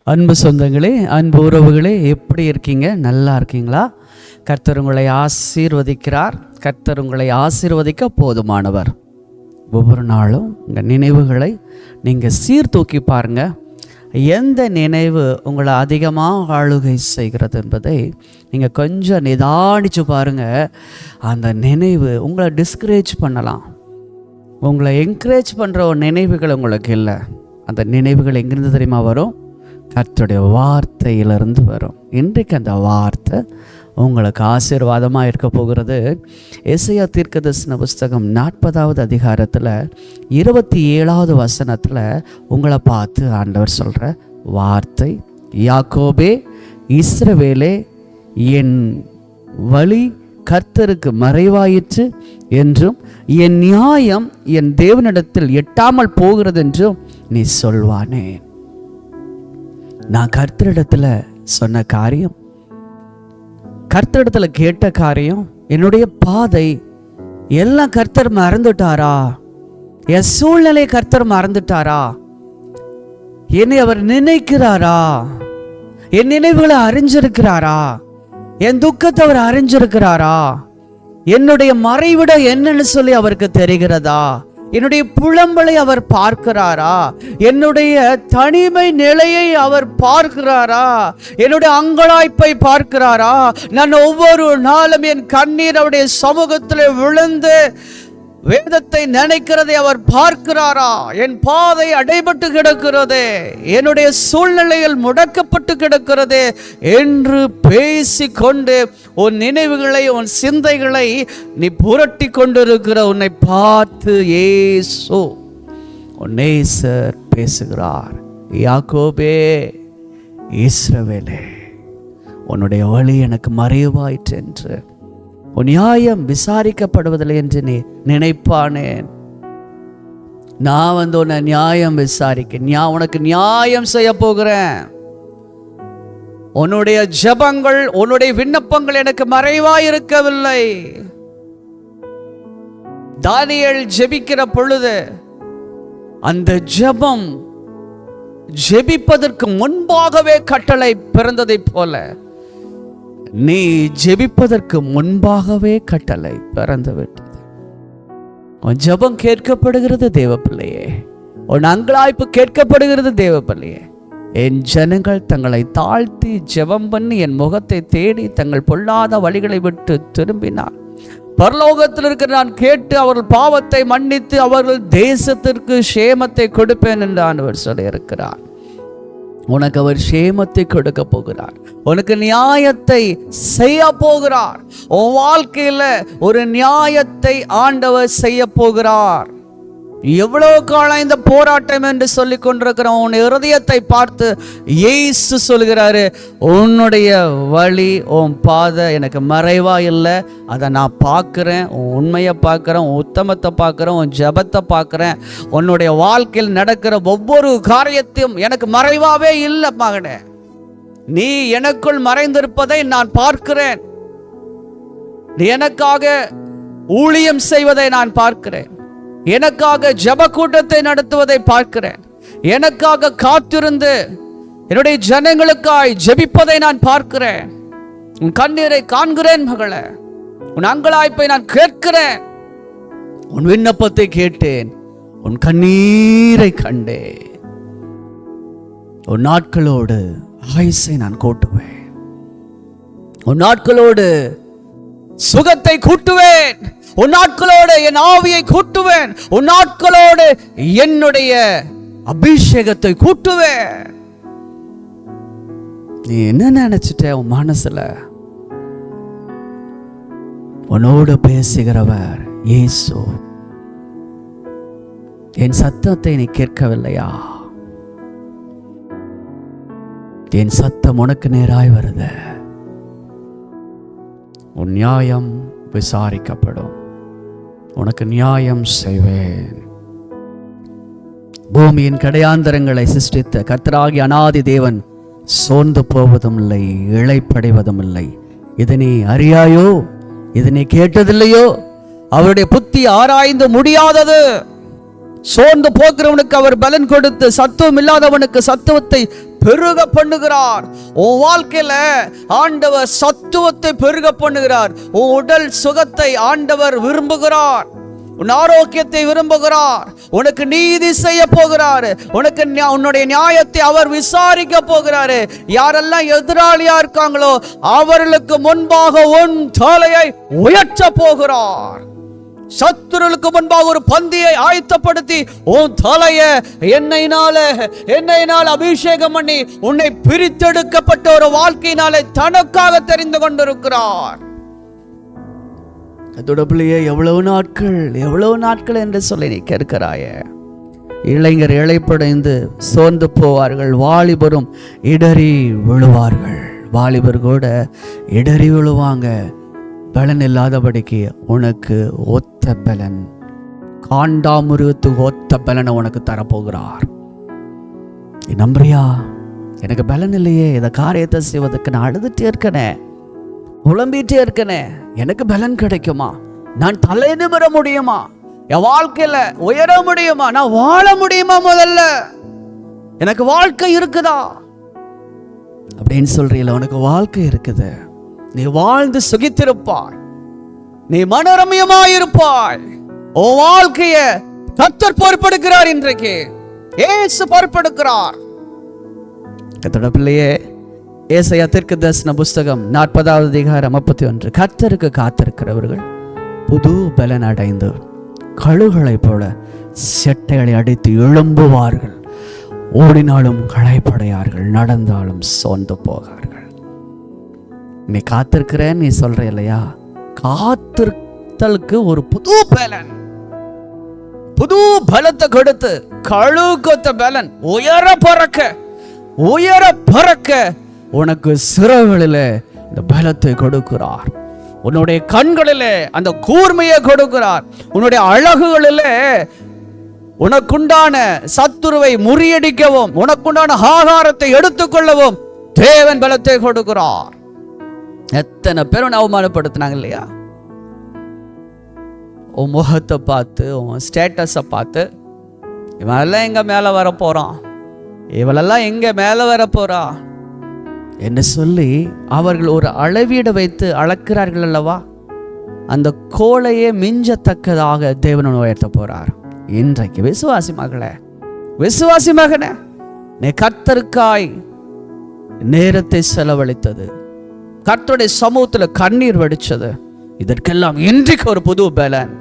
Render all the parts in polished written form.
அன்பு சொந்தங்களே, அன்பு உறவுகளே, எப்படி இருக்கீங்க? நல்லா இருக்கீங்களா? கர்த்தர் உங்களை ஆசீர்வதிக்கிறார். கர்த்தர் உங்களை ஆசீர்வதிக்க போதுமானவர். ஒவ்வொரு நாளும் உங்கள் நினைவுகளை நீங்கள் சீர்தூக்கி பாருங்கள். எந்த நினைவு உங்களை அதிகமாக ஆளுகை செய்கிறது என்பதை நீங்கள் கொஞ்சம் நிதானித்து பாருங்கள். அந்த நினைவு உங்களை டிஸ்கரேஜ் பண்ணலாம். உங்களை என்கரேஜ் பண்ணுற ஒரு நினைவுகள் உங்களுக்கு இல்லை. அந்த நினைவுகள் எங்கிருந்து தெரியுமா வரும்? கர்த்தருடைய வார்த்தையிலிருந்து வரும். இன்றைக்கு அந்த வார்த்தை உங்களுக்கு ஆசீர்வாதமாக இருக்க போகிறது. எசையா தீர்க்கதரிசன புஸ்தகம் 40வது அதிகாரத்தில் 27வது வசனத்தில் உங்களை பார்த்து ஆண்டவர் சொல்கிற வார்த்தை, யாக்கோபே, இஸ்ரவேலே, என் வழி கர்த்தருக்கு மறைவாயிற்று என்றும் என் நியாயம் என் தேவனிடத்தில் எட்டாமல் போகிறது என்றும் நீ சொல்வானே. நான் கர்த்தரிடத்தில் சொன்ன காரியம், கர்த்தரிடத்தில் கேட்ட காரியம், என்னுடைய பாதை எல்லாம் கர்த்தர் மறந்துட்டாரா? என் சூழ்நிலை கர்த்தர் மறந்துட்டாரா? என்னை அவர் நினைக்கிறாரா? என் நினைவுகளை அறிஞ்சிருக்கிறாரா? என் துக்கத்தை அவர் அறிஞ்சிருக்கிறாரா? என்னுடைய மறைவிட என்னன்னு சொல்லி அவருக்கு தெரிகிறதா? என்னுடைய புலம்பலை அவர் பார்க்கிறாரா? என்னுடைய தனிமை நிலையை அவர் பார்க்கிறாரா? என்னுடைய அங்கலாய்ப்பை பார்க்கிறாரா? நான் ஒவ்வொரு நாளும் என் கண்ணீர் அவருடைய சமூகத்தில் விழுந்து வேதத்தை நினைக்கிறதை அவர் பார்க்கிறாரா? என் பாதை அடைபட்டு கிடக்கிறது, என்னுடைய சூழ்நிலையில் முடக்கப்பட்டு கிடக்கிறது என்று பேசிக்கொண்டு உன் நினைவுகளை, உன் சிந்தைகளை நீ புரட்டி கொண்டிருக்கிற உன்னை பார்த்து இயேசு உன் நேசர் பேசுகிறார். யாக்கோபே, இஸ்ரவேலே, உன்னுடைய வழி எனக்கு மறைவாயிற்று என்று, உன் நியாயம் விசாரிக்கப்படுவதில்லை என்று நீ நினைப்பானேன். நான் உன்னை நியாயம் விசாரிக்க, உனக்கு நியாயம் செய்ய போகிறேன். உன்னுடைய ஜெபங்கள், உன்னுடைய விண்ணப்பங்கள் எனக்கு மறைவாயிருக்கவில்லை. தானியேல் ஜெபிக்கிற பொழுது அந்த ஜெபம் ஜெபிப்பதற்கு முன்பாகவே கட்டளை பிறந்ததை போல நீ ஜெபிப்பதற்கு முன்பாகவே கட்டளை பிறந்து விட்டது. உன் ஜெபம் கேட்கப்படுகிறது தேவ பிள்ளையே. உன் அங்கலாய்ப்பு கேட்கப்படுகிறது தேவ பிள்ளையே. என் ஜனங்கள் தங்களை தாழ்த்தி ஜெபம் பண்ணி என் முகத்தை தேடி தங்கள் பொல்லாத வழிகளை விட்டு திரும்பினார், பரலோகத்தில் இருக்கிற நான் கேட்டு அவர்கள் பாவத்தை மன்னித்து அவர்கள் தேசத்திற்கு சேமத்தை கொடுப்பேன் என்று ஆண்டவர் சொல்லியிருக்கிறார். உனக்கு அவர் சேமத்தை கொடுக்க போகிறார். உனக்கு நியாயத்தை செய்ய போகிறார். உன் வாழ்க்கையில ஒரு நியாயத்தை ஆண்டவர் செய்ய போகிறார். எவ்வளவு காலம் இந்த போராட்டம் என்று சொல்லி கொண்டிருக்கிற உன் இருதயத்தை பார்த்து இயேசு சொல்கிறாரு, உன்னுடைய வழி, உன் பாதை எனக்கு மறைவா இல்லை. அதை நான் பார்க்குறேன். உன் உண்மையை பார்க்குறேன், உன் உத்தமத்தை பார்க்குறேன், உன் ஜபத்தை பார்க்குறேன். உன்னுடைய வாழ்க்கையில் நடக்கிற ஒவ்வொரு காரியத்தையும் எனக்கு மறைவாவே இல்லை மகனே. நீ எனக்குள் மறைந்திருப்பதை நான் பார்க்கிறேன். நீ எனக்காக ஊழியம் செய்வதை நான் பார்க்கிறேன். எனக்காக ஜப கூட்டத்தை நடத்துவதை பார்க்கிறேன். எனக்காக காத்திருந்து என்னுடைய ஜனங்களுக்காய் ஜெபிப்பதை நான் பார்க்கிறேன். உன் கண்ணீரை காண்கிறேன் மகளே. உன் அங்கலாய்ப்பை நான் கேட்கிறேன். உன் விண்ணப்பத்தை கேட்டேன். உன் கண்ணீரை கண்டேன். உன் நாட்களோடு ஆயுசை நான் கூட்டுவேன். உன் நாட்களோடு சுகத்தை கூட்டுவேன். உன் நாட்களோடு என் ஆவியை கூட்டுவேன். உன் நாட்களோடு என்னுடைய அபிஷேகத்தை கூட்டுவேன். நீ என்ன நினைச்சிட்ட உன் மனசுல? உன்னோடு பேசுகிறவர் இயேசு. என் சத்தத்தை நீ கேட்கவில்லையா? என் சத்தம் உனக்கு நேராய் வருது. உன் நியாயம் விசாரிக்கப்படும். உனக்கு நியாயம் செய்வேன். பூமியின் கடையாந்தரங்களை சிருஷ்டித்த கர்த்தராகிய அநாதி தேவன் சோர்ந்து போவதும் இல்லை, இளைப்படைவதும் இல்லை. இதை நீ அறியாயோ? இதை நீ கேட்டதில்லையோ? அவருடைய புத்தி ஆராய்ந்து முடியாதது. சோர்ந்து போகிறவனுக்கு அவர் பலன் கொடுத்து சத்துவம் இல்லாதவனுக்கு சத்துவத்தை பெருக பண்ணுகிறார். உன் வாழ்க்கையில ஆண்டவர் சத்துவத்தை பெருக பண்ணுகிறார். உன் உடல் சுகத்தை ஆண்டவர் விரும்புகிறார். உன் ஆரோக்கியத்தை விரும்புகிறார். உனக்கு நீதி செய்ய போகிறாரு. உனக்கு உன்னுடைய நியாயத்தை அவர் விசாரிக்க போகிறாரு. யாரெல்லாம் எதிராளியா இருக்காங்களோ அவர்களுக்கு முன்பாக உன் தலையை உயர்த்த போகிறார். சத்துருளுக்கு முன்பாக ஒரு பந்தியை ஆயத்தப்படுத்தி உன் தலைய எண்ணெயினால அபிஷேகம் பண்ணி உன்னை பிரித்தெடுக்கப்பட்ட ஒரு வாழ்க்கையினாலே தனக்காக தெரிந்து கொண்டிருக்கிறார். அதோட பிள்ளையே, எவ்வளவு நாட்கள் என்று சொல்லி நீ கேட்கிறாய. இளைஞர் இளைப்படைந்து சோர்ந்து போவார்கள், வாலிபரும் இடறி விழுவார்கள். வாலிபர் கூட இடறி விழுவாங்க. பலன் இல்லாதபடிக்கு உனக்கு ஒத்த பலன், காண்டாமிருகத்துக்கு ஒத்த பலனை உனக்கு தரப்போகிறார். நீ நம்புறியா? எனக்கு பலன் இல்லையே, இந்த காரியத்தை செய்வதற்கு நான் அழுதுட்டே இருக்கனே, புலம்பிட்டே இருக்கனே, எனக்கு பலன் கிடைக்குமா? நான் தலை நிமிர முடியுமா? என் வாழ்க்கையில உயர முடியுமா? நான் வாழ முடியுமா? முதல்ல எனக்கு வாழ்க்கை இருக்குதா அப்படின்னு சொல்றீங்களா? உனக்கு வாழ்க்கை இருக்குது. நீ வாழ்ந்து சுகித்திருப்பாய். நீ மனரமியமாயிருப்பாய். உன் வாழ்க்கைய கர்த்தர் பொறுப்பெடுக்கிறார். இன்றைக்கு இயேசு பொறுப்பெடுக்கிறார். கர்த்தருடைய பிள்ளையே, ஏசாயா தீர்க்கதரிசன புஸ்தகம் 40வது அதிகாரம் 31. கர்த்தருக்கு காத்திருக்கிறவர்கள் புது பலன் அடைந்து கழுகளை போல செட்டைகளை அடித்து எழும்புவார்கள். ஓடினாலும் களைப்படையார்கள், நடந்தாலும் சோர்ந்து போகார்கள். நீ காத்திருக்கிறேன்னு நீ சொல்ற இல்லையா? காத்திருத்தலுக்கு ஒரு புது பலன், புது பலத்தை கொடுத்து கழுகொத்த பலன் உயர பறக்க உனக்கு சிறகுகளிலே இந்த பலத்தை கொடுக்கிறார். உன்னுடைய கண்களிலே அந்த கூர்மையை கொடுக்கிறார். உன்னுடைய அழகுகளிலே உனக்குண்டான சத்துருவை முறியடிக்கவும் உனக்குண்டான ஆகாரத்தை எடுத்துக்கொள்ளவும் தேவன் பலத்தை கொடுக்கிறார். எத்தனை பேர் உன்னை அவமானப்படுத்தினாங்க இல்லையா? உன் முகத்தை பார்த்து, உன் ஸ்டேட்டஸை பார்த்து, இவனெல்லாம் எங்க மேல வர போறான், இவளெல்லாம் எங்க மேல வர போறா என்று சொல்லி அவர்கள் ஒரு அளவீடு வைத்து அளக்கிறார்கள் அல்லவா? அந்த கோலையே மிஞ்சத்தக்கதாக தேவன் உயர்த்த போறார். இன்றைக்கு விசுவாசி மகளே, விசுவாசி மகனே, நீ கர்த்தருக்காய் நேரத்தை செலவழித்தது, கர்த்தருடைய சமூகத்தில் கண்ணீர் வடிச்சது, இதற்கெல்லாம் இன்றைக்கு ஒரு புது பலன்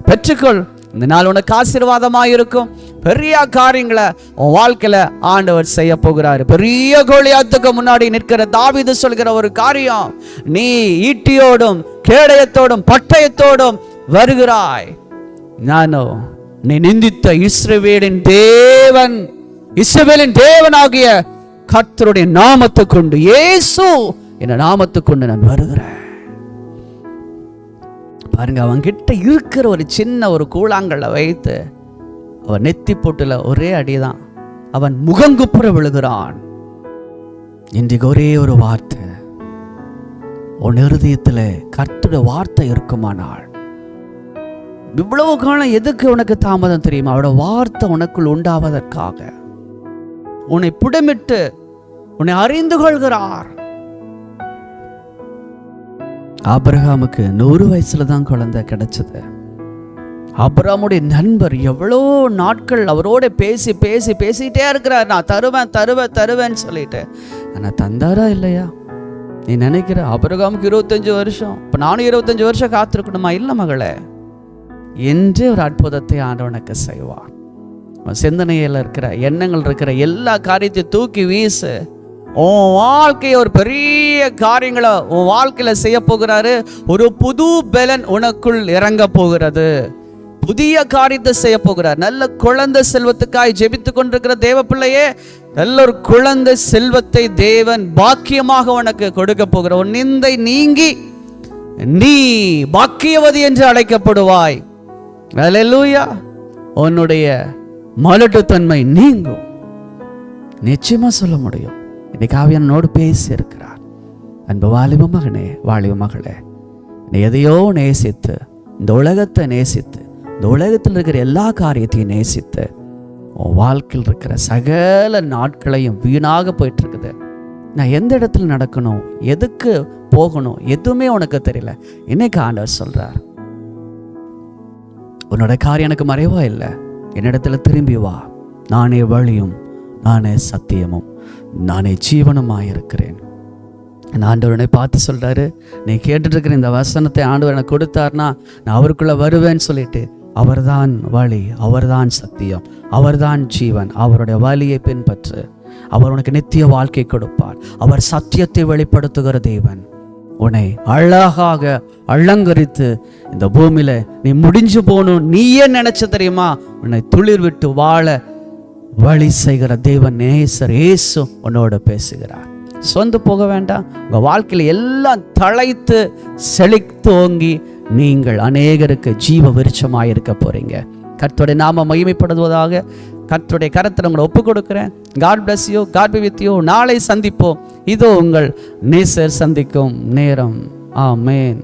பெற்றுக்கொள். இந்த நாள் உனக்கு ஆசீர்வாதமாயிருக்கும். பெரிய காரியங்களை உன் வாழ்க்கையில ஆண்டவர் செய்ய போகிறாரு. பெரிய கோலியாத்துக்கு முன்னாடி நிற்கிற தாவீது சொல்கிற ஒரு காரியம், நீ ஈட்டியோடும் கேடயத்தோடும் பட்டயத்தோடும் வருகிறாய், நானோ நீ நிந்தித்த இஸ்ரவேலின் தேவனாகிய கர்த்தருடைய நாமத்தை கொண்டு, இயேசு என்ற நாமத்தை கொண்டு நான் வருகிறேன். பாருங்க, அவன் கிட்ட இருக்கிற ஒரு சின்ன ஒரு கூழாங்கல்ல வைத்து அவன் நெத்தி போட்டுல ஒரே அடிதான் அவன் முகங்குப்புற விழுகிறான். இன்றைக்கு ஒரே ஒரு வார்த்தை, உன் இருதயத்தில் கர்த்தருடைய வார்த்தை இருக்குமானால், இவ்வளவு காலம் எதுக்கு உனக்கு தாமதம் தெரியுமா? அவரோட வார்த்தை உனக்குள் உண்டாவதற்காக உன்னை புடமிட்டு உன்னை அறிந்து கொள்கிறார். ஆபிரகாமுக்கு 100 வயசுல தான் குழந்தை கிடைச்சது. ஆபிரகாமுடைய நண்பர் எவ்வளோ நாட்கள் அவரோட பேசிட்டே இருக்கிறார், நான் தருவேன்னு சொல்லிட்டு. ஆனால் தந்தாரா இல்லையா? நீ நினைக்கிற ஆபிரகாமுக்கு 25 வருஷம், இப்போ நானும் 25 வருஷம் காத்திருக்கணுமா? இல்லை மகளே, என்று ஒரு அற்புதத்தை ஆண்டவனுக்கு செய்வார். சிந்தனையில் இருக்கிற எண்ணங்கள் இருக்கிற எல்லா காரியத்தையும் தூக்கி வீசு. உன் வாழ்க்கையை ஒரு பெரிய காரியங்களை உன் வாழ்க்கையில செய்ய போகிறாரு. ஒரு புது பலன் உனக்குள் இறங்க போகிறது. புதிய காரியத்தை செய்ய போகிறார். நல்ல குழந்தை செல்வத்துக்காய் ஜெபித்து கொண்டிருக்கிற தேவ பிள்ளையே, நல்ல ஒரு குழந்தை செல்வத்தை தேவன் பாக்கியமாக உனக்கு கொடுக்க போகிற. உன் நிந்தை நீங்கி நீ பாக்கியவதி என்று அழைக்கப்படுவாய். அல்லேலூயா. உன்னுடைய மலட்டுத்தன்மை நீங்கும். நிச்சயமா சொல்ல முடியும். இன்னைக்கு ஆவியானோடு பேசி இருக்கிறார். அன்பு வாலிப மகனே, வாலிப மகளே, நீ எதையோ நேசித்து, இந்த உலகத்தை நேசித்து, இந்த உலகத்தில் இருக்கிற எல்லா காரியத்தையும் நேசித்து உன் வாழ்க்கையில் இருக்கிற சகல நாட்களையும் வீணாக போயிட்டு இருக்குது. நான் எந்த இடத்துல நடக்கணும், எதுக்கு போகணும், எதுவுமே உனக்கு தெரியல. இன்னைக்கு ஆண்டவர் சொல்றார், உன்னோட காரியம் எனக்கு மறைவா இல்லை, என்னிடத்துல திரும்பி வா. நானே வழியும், நானே சத்தியமும், நானே ஜீவனுமாயிருக்கிறேன். ஆண்டவரை பார்த்து சொல்றாரு, நீ கேட்டுட்டு இருக்கிற இந்த வசனத்தை ஆண்டவர் எனக்கு கொடுத்தார்னா நான் அவருக்குள்ள வருவேன்னு சொல்லிட்டு, அவர்தான் வழி, அவர்தான் சத்தியம், அவர்தான் ஜீவன். அவருடைய வழியை பின்பற்று, அவர் உனக்கு நித்திய வாழ்க்கை கொடுப்பார். அவர் சத்தியத்தை வெளிப்படுத்துகிற தேவன். உன்னை அழகாக அலங்கரித்து இந்த பூமியில நீ முடிஞ்சு போகணும் நீயே நினைச்ச தெரியுமா, உன்னை துளிர் விட்டு வாழ வழி செய்கிற தேவன் நேசர் இயேசு உன்னோட பேசுகிறார். சொந்து போக வேண்டாம். உங்க வாழ்க்கையில எல்லாம் தழைத்து செழித்தோங்கி நீங்கள் அநேகருக்கு ஜீவ விருட்சமாக இருக்க போறீங்க. கர்த்தருடைய நாம மகிமைப்படுவதாக. கர்த்தருடைய கரத்தில் உங்களை ஒப்பு கொடுக்கிறேன். God bless you, God be with you. நாளை சந்திப்போம். இதோ உங்கள் நேசர் சந்திக்கும் நேரம். ஆமென்.